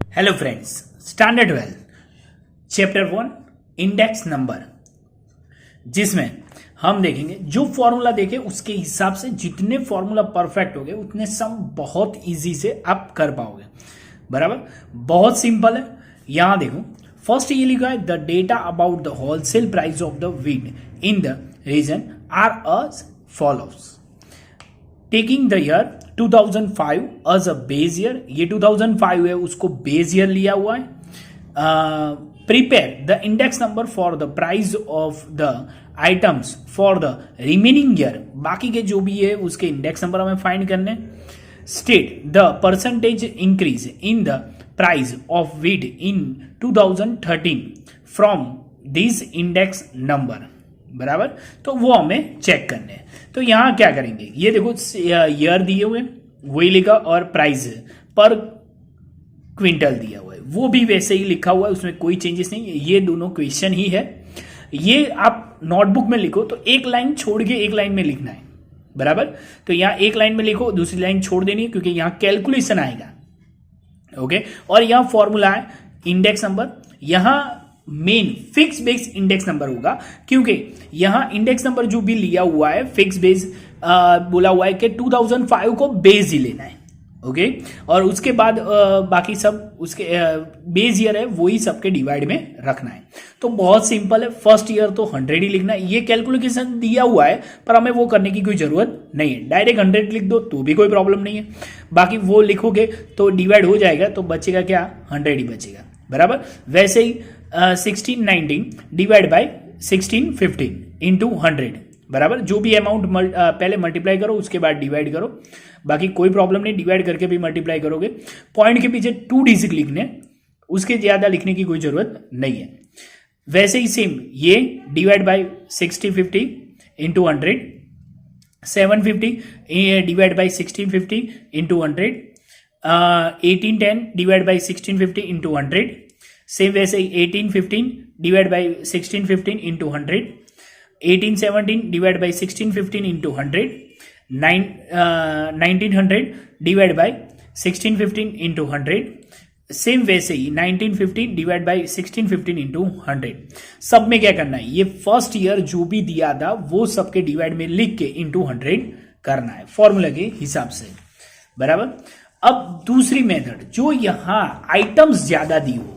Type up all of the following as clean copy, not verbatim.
Hello friends, standard 12 chapter 1 index number, जिसमें हम देखेंगे जो फॉर्मूला देखे उसके हिसाब से जितने फॉर्मूला परफेक्ट हो गए उतने सम बहुत इजी से आप कर पाओगे। बराबर, बहुत सिंपल है। यहां देखो, फर्स्ट ये लिखा है the data about the wholesale price of the wheat in the region are as follows. Taking the year 2005 as a base year, ये 2005 है उसको बेस ईयर लिया हुआ है। Prepare the index number for the price of the items for the remaining year, बाकी के जो भी है उसके इंडेक्स नंबर हमें फाइंड करने। State the percentage increase in the price of wheat in 2013 from this index number. बराबर, तो वो हमें चेक करने हैं। तो यहां क्या करेंगे, ये देखो ईयर दिए हुए वही लिखा और प्राइस पर क्विंटल दिया हुआ है वो भी वैसे ही लिखा हुआ है, उसमें कोई चेंजेस नहीं है। ये दोनों क्वेश्चन ही है। ये आप नोटबुक में लिखो तो एक लाइन छोड़ के एक लाइन में लिखना है। बराबर, तो यहां एक लाइन में लिखो, दूसरी लाइन छोड़ देनी है क्योंकि यहां कैलकुलेशन आएगा। ओके, और यहां फॉर्मूला है इंडेक्स नंबर, यहां main fix base index number होगा क्योंकि यहां इंडेक्स नंबर जो भी लिया हुआ है फिक्स बेस बोला हुआ है कि 2005 को बेस ही लेना है। ओके, और उसके बाद बाकी सब उसके बेस ईयर है वही सबके डिवाइड में रखना है। तो बहुत सिंपल है, फर्स्ट ईयर तो 100 ही लिखना है। ये कैलकुलेशन दिया हुआ है पर हमें वो करने की कोई जरूरत नहीं है, डायरेक्ट 100 लिख दो तो भी कोई प्रॉब्लम नहीं है। बाकी वो लिखोगे तो डिवाइड हो जाएगा तो बचेगा क्या, 100 ही बचेगा। बराबर, वैसे ही 1619 डिवाइड बाय 1615 इंटू 100। बराबर, जो भी अमाउंट पहले मल्टीप्लाई करो उसके बाद डिवाइड करो, बाकी कोई प्रॉब्लम नहीं, डिवाइड करके भी मल्टीप्लाई करोगे। पॉइंट के पीछे 2 डिजिट लिखने, उसके ज्यादा लिखने की कोई जरूरत नहीं है। वैसे ही सेम ये divide by 6050 into 100, 750 divide by 1650 into 100, 1810 divide by 1650 into 100, same वैसे ही 1815 divide by 1615 into 100, 1817 divide by 1615 into 100, 1900 divide by 1615 into 100, same वैसे ही 1950 डिवाइड बाय 1615 इंटू 100। सब में क्या करना है, ये फर्स्ट ईयर जो भी दिया था वो सबके डिवाइड में लिख के इंटू 100 करना है फॉर्मूला के हिसाब से। बराबर, अब दूसरी मेथड जो यहां आइटम्स ज्यादा दी हो,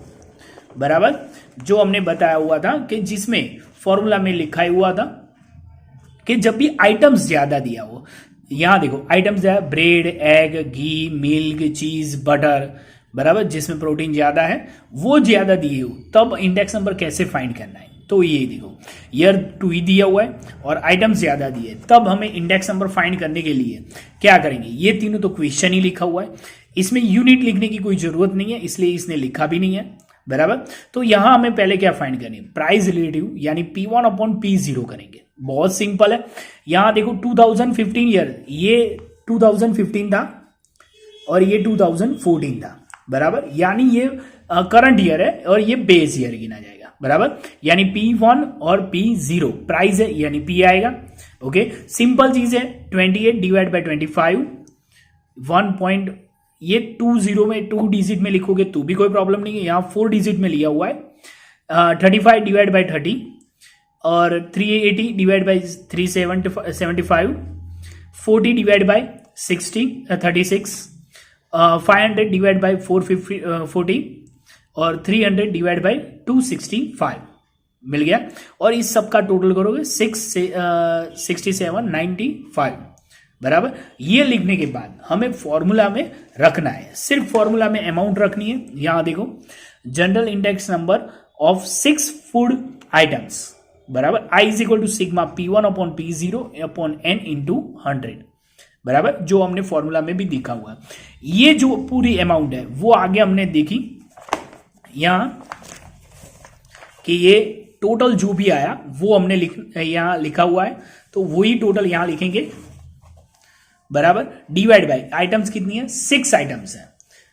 बराबर, जो हमने बताया हुआ था कि जिसमें फॉर्मूला में लिखा हुआ था कि जब भी आइटम्स ज्यादा दिया हो, यहां देखो आइटम्स ज्यादा, ब्रेड, एग, घी, मिल्क, चीज, बटर, बराबर, जिसमें प्रोटीन ज्यादा है वो ज्यादा दिए हो, तब इंडेक्स नंबर कैसे फाइंड करना है। तो ये देखो ईयर 2 ही दिया हुआ है और आइटम्स ज्यादा दिए, तब हमें इंडेक्स नंबर फाइंड करने के लिए क्या करेंगे, ये तीनों तो क्वेश्चन ही लिखा हुआ है, इसमें यूनिट लिखने की कोई जरूरत नहीं है इसलिए इसने लिखा भी नहीं है। बराबर, तो यहां हमें पहले क्या फाइंड करनी है, प्राइस रिलेटिव यानी P1 अपॉन P0 करेंगे। बहुत सिंपल है, यहां देखो 2015 ईयर, ये 2015 था और ये 2014 था। बराबर, यानी ये करंट ईयर है और ये बेस ईयर गिना जाएगा। बराबर, यानी P1 और P0 प्राइस है यानी P आएगा। ओके, सिंपल चीज है, 28 डिवाइड बाय 25 1. ये 20 में 2 डिजिट में लिखोगे तो भी कोई प्रॉब्लम नहीं है, यहां 4 डिजिट में लिया हुआ है। 35 डिवाइड बाय 30 और 380 divide by 375, 40 divide by 36, 500 divide by 440 और 300 डिवाइड बाय 265 मिल गया। और इस सब का टोटल करोगे 6795। बराबर, ये लिखने के बाद हमें फॉर्मूला में रखना है, सिर्फ फॉर्मूला में अमाउंट रखनी है। यहां देखो general index number of 6 food items, बराबर, I is equal to sigma P1 upon P0 upon N into 100। बराबर, जो हमने फॉर्मूला में भी देखा हुआ। ये जो पूरी अमाउंट है वो आगे हमने देखी यहां कि ये टोटल जो भी आया वो हमने यहां लिखा हुआ है, तो वही टोटल यहां लिखेंगे। बराबर, डिवाइड बाय आइटम्स कितनी है, 6 आइटम्स है।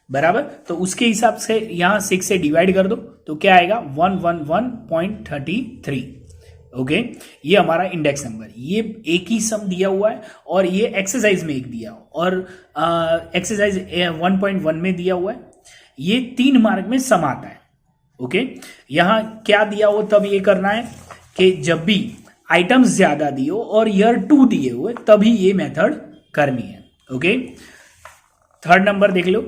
बराबर, तो उसके हिसाब से यहां 6 से डिवाइड कर दो तो क्या आएगा 111.33। ओके, ये हमारा इंडेक्स नंबर, ये एक ही सम दिया हुआ है और ये एक्सरसाइज में एक दिया और एक्सरसाइज 1.1 में दिया हुआ है। ये 3 मार्क में सम आता है। ओके, यहां क्या दिया हो तब ये करना है कि जब भी आइटम्स ज्यादा दिए हो और ईयर 2 दिए हुए तभी ये मेथड करनी है। ओके, थर्ड नंबर देख लो,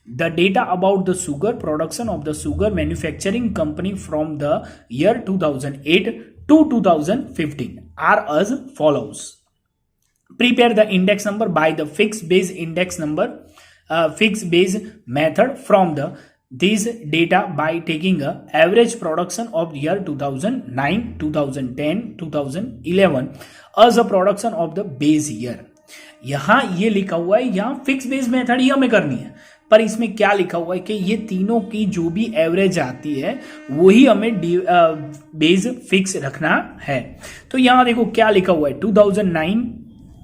the data about the sugar production of the sugar manufacturing company from the year 2008 to 2015 are as follows. Prepare the index number by the fixed base index number, fixed base method from the this data by taking a average production of year 2009, 2010, 2011 as a production of the base year. यहां ये लिखा हुआ है, यहां fix base method ही हमें करनी है, पर इसमें क्या लिखा हुआ है कि ये तीनों की जो भी एवरेज आती है वही हमें बेस फिक्स रखना है। तो यहां देखो क्या लिखा हुआ है, 2009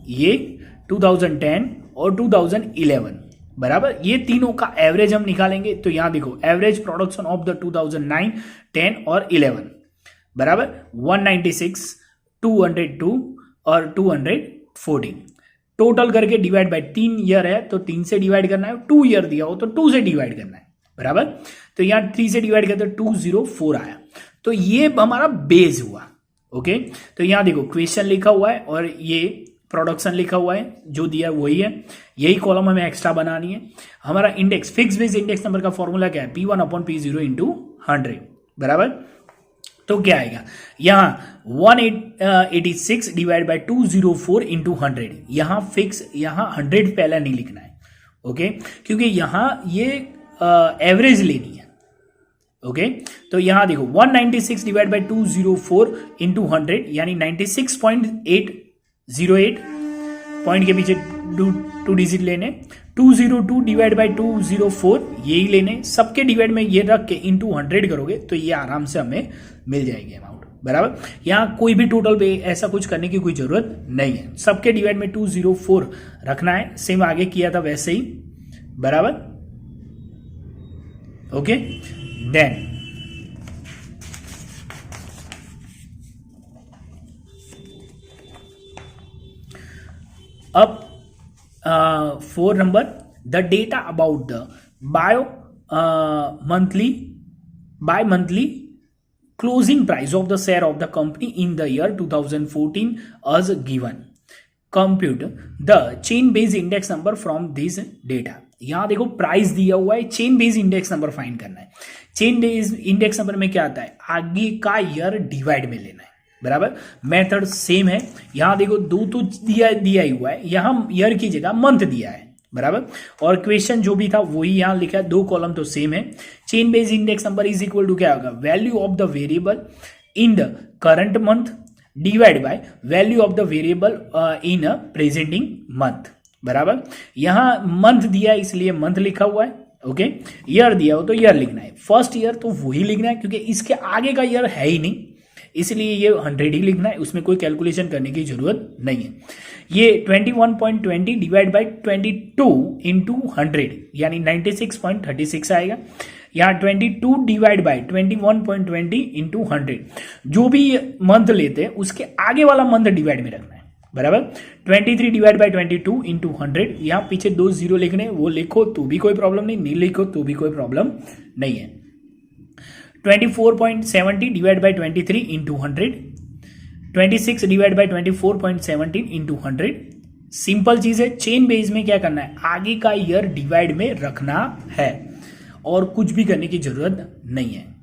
ये, 2010 और 2011 बराबर, ये तीनों का एवरेज हम निकालेंगे। तो यहां देखो एवरेज प्रोडक्शन ऑफ द 2009, 10 और 11 बराबर 196, 202 और 214, टोटल करके डिवाइड बाय 3 ईयर है तो 3 से डिवाइड करना है, 2 ईयर दिया हो तो 2 से डिवाइड करना है बराबर। तो यहां 3 से डिवाइड करते 204 आया, तो ये हमारा बेस हुआ। ओके, तो यहां देखो क्वेश्चन लिखा हुआ है और ये प्रोडक्शन लिखा हुआ है, जो दिया है वही है, यही कॉलम हमें एक्स्ट्रा बनानी है। हमारा index fix base index number का फॉर्मूला क्या है, P1/P0 इंटू 100 बराबर। तो क्या आएगा, यहां 186 डिवाइड बाय 204 इंटू 100, यहां फिक्स, यहां 100 पहले नहीं लिखना है। ओके, क्योंकि यहां ये एवरेज लेनी है। ओके, तो यहां देखो 196 डिवाइड बाय 204 इंटू 100 यानी 96.808 पॉइंट के पीछे टू डिजिट लेने, 202 डिवाइड बाई 204 यही लेने, सबके डिवाइड में ये रख के इंटू 100 करोगे तो ये आराम से हमें मिल जाएगी अमाउंट बराबर। यहाँ कोई भी टोटल पे ऐसा कुछ करने की कोई जरूरत नहीं है, सबके डिवाइड में 204 रखना है, सेम आगे किया था वैसे ही बराबर। ओके, देन अब 4 number, the data about the bimonthly closing price of the share of the company in the year 2014 as given. Compute the chain based index number from this data. यहां देखो price दिया हुआ है, chain base index number find करना है। Chain base index number में क्या आता है, आगे का ईयर डिवाइड में लेना है बराबर। मेथड सेम है, यहां देखो 2 तो दिया ही हुआ है, यहां ईयर की जगह मंथ दिया है बराबर, और क्वेश्चन जो भी था वही यहां लिखा है, 2 कॉलम तो सेम है। Chain base index number is equal to क्या होगा, value of the variable in the current month divide by value of the variable in a presenting month बराबर। यहां मंथ दिया है इसलिए मंथ लिखा हुआ है। ओके, ईयर दिया हो तो ईयर लिखना है, फर्स्ट ईयर तो वही लिखना है क्योंकि इसके आगे का ईयर है ही नहीं, इसलिए ये 100 ही लिखना है, उसमें कोई कैलकुलेशन करने की जरूरत नहीं है। ये 21.20 डिवाइड बाई 22 इंटू 100 यानी 96.36 आएगा। यहाँ 22 डिवाइड बाई 21.20 इंटू 100, जो भी मंथ लेते हैं उसके आगे वाला मंथ डिवाइड में रखना है बराबर। 23 डिवाइड बाई 22 इंटू 100, यहाँ पीछे 2 0 लिखने, वो लिखो तो भी कोई प्रॉब्लम नहीं लिखो तो भी कोई प्रॉब्लम नहीं है। 24.70 divide by 23 into 100, 26 divide by 24.17 into 100। Simple चीज है, चेन बेस में क्या करना है, आगे का ईयर डिवाइड में रखना है और कुछ भी करने की जरूरत नहीं है।